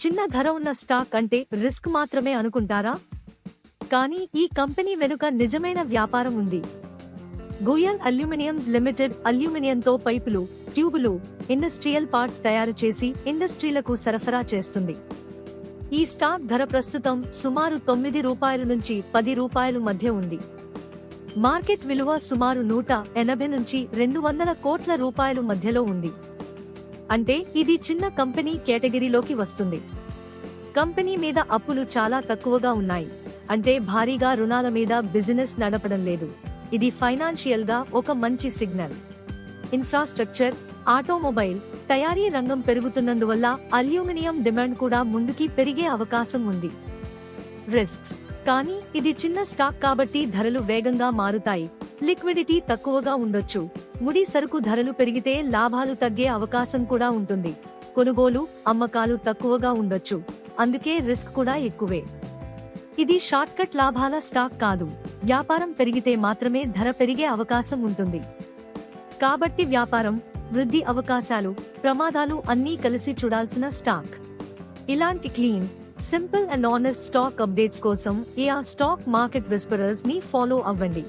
చిన్న ధర ఉన్న స్టాక్ అంటే రిస్క్ మాత్రమే అనుకుంటారా? కానీ ఈ కంపెనీ వెనుక నిజమైన వ్యాపారం ఉంది. గోయల్ అల్యూమినియంస్ లిమిటెడ్ అల్యూమినియంతో పైపులు, ట్యూబులు, ఇండస్ట్రియల్ పార్ట్స్ తయారు చేసి ఇండస్ట్రీలకు సరఫరా చేస్తుంది. ఈ స్టాక్ ధర ప్రస్తుతం సుమారు ₹9 నుంచి ₹10 మధ్య ఉంది. మార్కెట్ విలువ సుమారు 180 నుంచి 200 కోట్ల రూపాయలు మధ్యలో ఉంది. అంటే ఇది చిన్న కంపెనీ కేటగిరీలోకి వస్తుంది. కంపెనీ మీద అప్పులు చాలా తక్కువగా ఉన్నాయి. అంటే భారీగా రుణాల మీద బిజినెస్ నడపడం లేదు. ఇది ఫైనాన్షియల్ గా ఒక మంచి సిగ్నల్. ఇన్ఫ్రాస్ట్రక్చర్, ఆటోమొబైల్ తయారీ రంగం పెరుగుతున్నందువల్ల అల్యూమినియం డిమాండ్ కూడా ముందుకి పెరిగే అవకాశం ఉంది. రిస్క్స్: కానీ ఇది చిన్న స్టాక్ కాబట్టి ధరలు వేగంగా మారుతాయి. లిక్విడిటీ తక్కువగా ఉండొచ్చు. ముడి సరుకు ధరలు పెరిగితే లాభాలు తగ్గే అవకాశం కూడా ఉంటుంది. కొనుగోలు, అమ్మకాలు తక్కువగా ఉండొచ్చు. అందుకే రిస్క్ కూడా ఎక్కువే. ఇది షార్ట్కట్ లాభాల స్టాక్ కాదు. వ్యాపారం పెరిగితే మాత్రమే ధర పెరిగే అవకాశం ఉంటుంది. కాబట్టి వ్యాపారం, వృద్ధి అవకాశాలు, ప్రమాదాలు అన్నీ కలిసి చూడాల్సిన స్టాక్. ఇలాంటి clean, simple and honest stock updates కోసం AR స్టాక్ మార్కెట్ విస్పరర్స్ ని ఫాలో అవ్వండి.